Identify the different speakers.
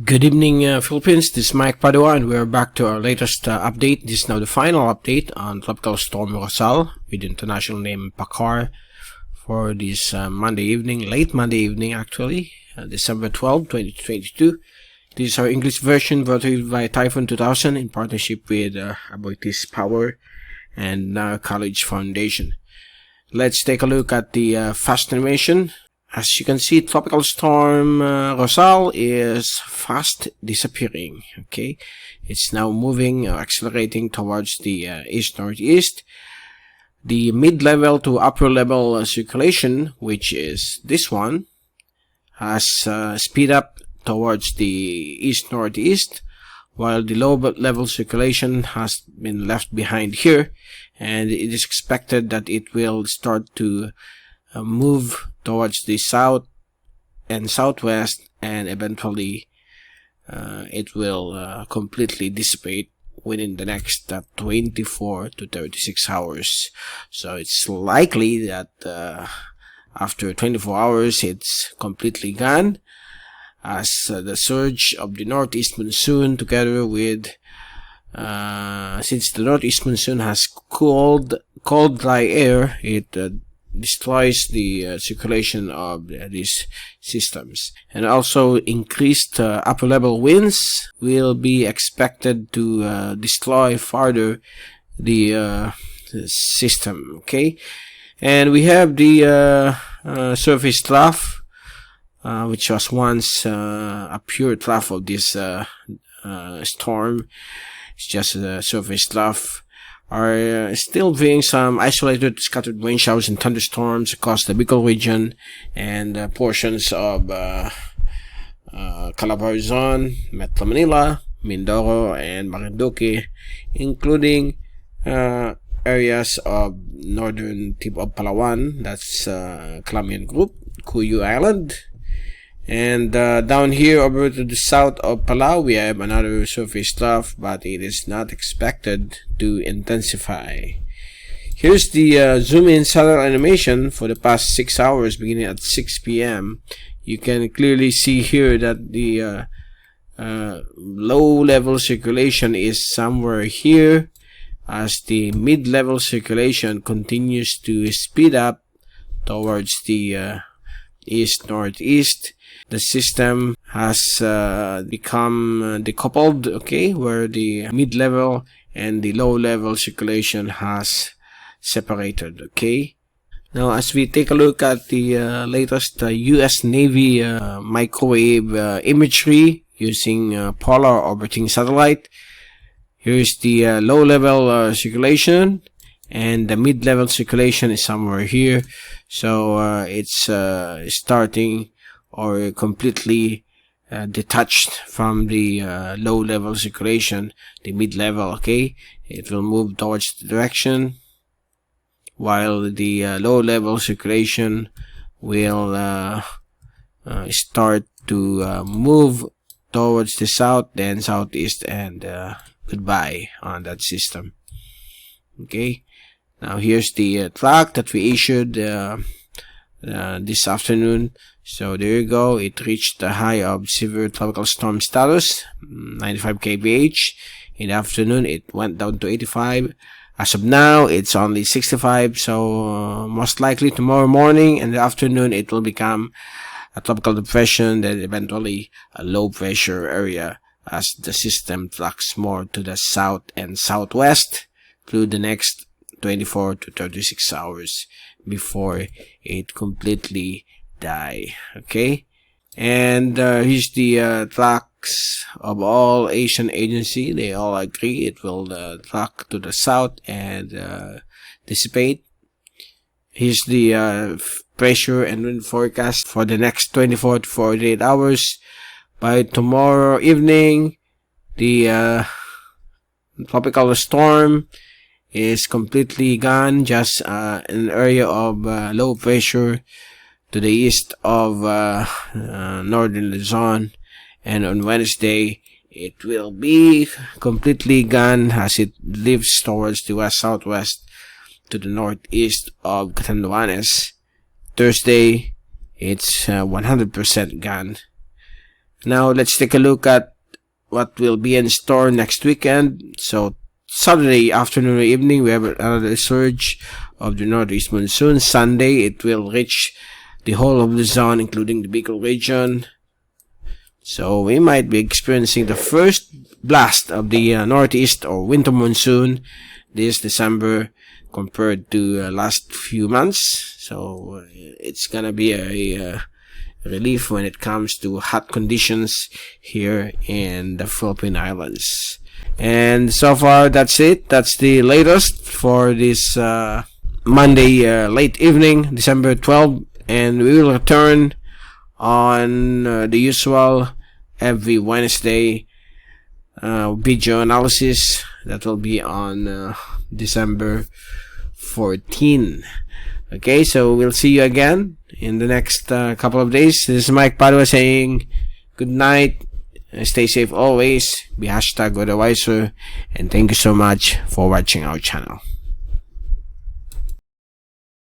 Speaker 1: Good evening, Philippines. This is Mike Padua, and we're back to our latest update. This is now the final update on Tropical Storm Rosal, with the international name Pakhar, for this Monday evening, late Monday evening actually, December 12, 2022. This is our English version brought to you by Typhoon2000 in partnership with Aboitiz Power and College Foundation. Let's take a look at the fast animation. As you can see, Tropical Storm Rosal is fast disappearing. Okay, it's now moving or accelerating towards the east-northeast. The mid-level to upper-level circulation, which is this one, has speed up towards the east-northeast, while the low-level circulation has been left behind here, and it is expected that it will start to move towards the south and southwest, and eventually it will completely dissipate within the next 24 to 36 hours. So it's likely that after 24 hours it's completely gone, as the surge of the northeast monsoon, together with since the northeast monsoon has cold dry air, it destroys the circulation of these systems, and also increased upper level winds will be expected to destroy further the system. Okay, and we have the surface trough, which was once a pure trough of this storm. It's just a surface trough. Are still being some isolated scattered rain showers and thunderstorms across the Bicol region and portions of Calabarzon, Metro Manila, Mindoro, and Marinduque, including areas of northern tip of Palawan, that's Calamian Group, Cuyo Island. And down here over to the south of Palau, we have another surface trough, but it is not expected to intensify. Here's the zoom in satellite animation for the past 6 hours beginning at 6 p.m. You can clearly see here that the low level circulation is somewhere here, as the mid level circulation continues to speed up towards the east-northeast. The system has become decoupled, okay, where the mid-level and the low-level circulation has separated, okay. Now, as we take a look at the latest U.S. Navy microwave imagery using polar orbiting satellite, here's the low-level circulation, and the mid-level circulation is somewhere here. So it's starting or completely detached from the low-level circulation, the mid-level, okay. It will move towards the direction, while the low-level circulation will start to move towards the south, then southeast, and goodbye on that system. Okay, now here's the track that we issued this afternoon. So there you go, it reached the high of severe tropical storm status, 95 kph. In the afternoon it went down to 85. As of now it's only 65, so most likely tomorrow morning and the afternoon it will become a tropical depression, then eventually a low pressure area, as the system tracks more to the south and southwest through the next 24 to 36 hours before it completely die. Okay, and here's the tracks of all Asian agency. They all agree it will track to the south and dissipate. Here's the pressure and wind forecast for the next 24 to 48 hours. By tomorrow evening, the tropical storm is completely gone, just an area of low pressure to the east of northern Luzon, and on Wednesday it will be completely gone as it leaves towards the west-southwest to the northeast of Catanduanes. Thursday it's 100% gone. Now let's take a look at what will be in store next weekend. So Saturday afternoon or evening, we have another surge of the northeast monsoon. Sunday, it will reach the whole of Luzon, including the Bicol region. So we might be experiencing the first blast of the northeast or winter monsoon this December compared to last few months. So it's gonna be a relief when it comes to hot conditions here in the Philippine Islands. And so far, that's it. That's the latest for this Monday late evening, December 12th. And we will return on the usual every Wednesday video analysis. That will be on December 14. Okay, so we'll see you again in the next couple of days. This is Mike Padua saying good night. Stay safe always. Be #GoTheWiser. And thank you so much for watching our channel.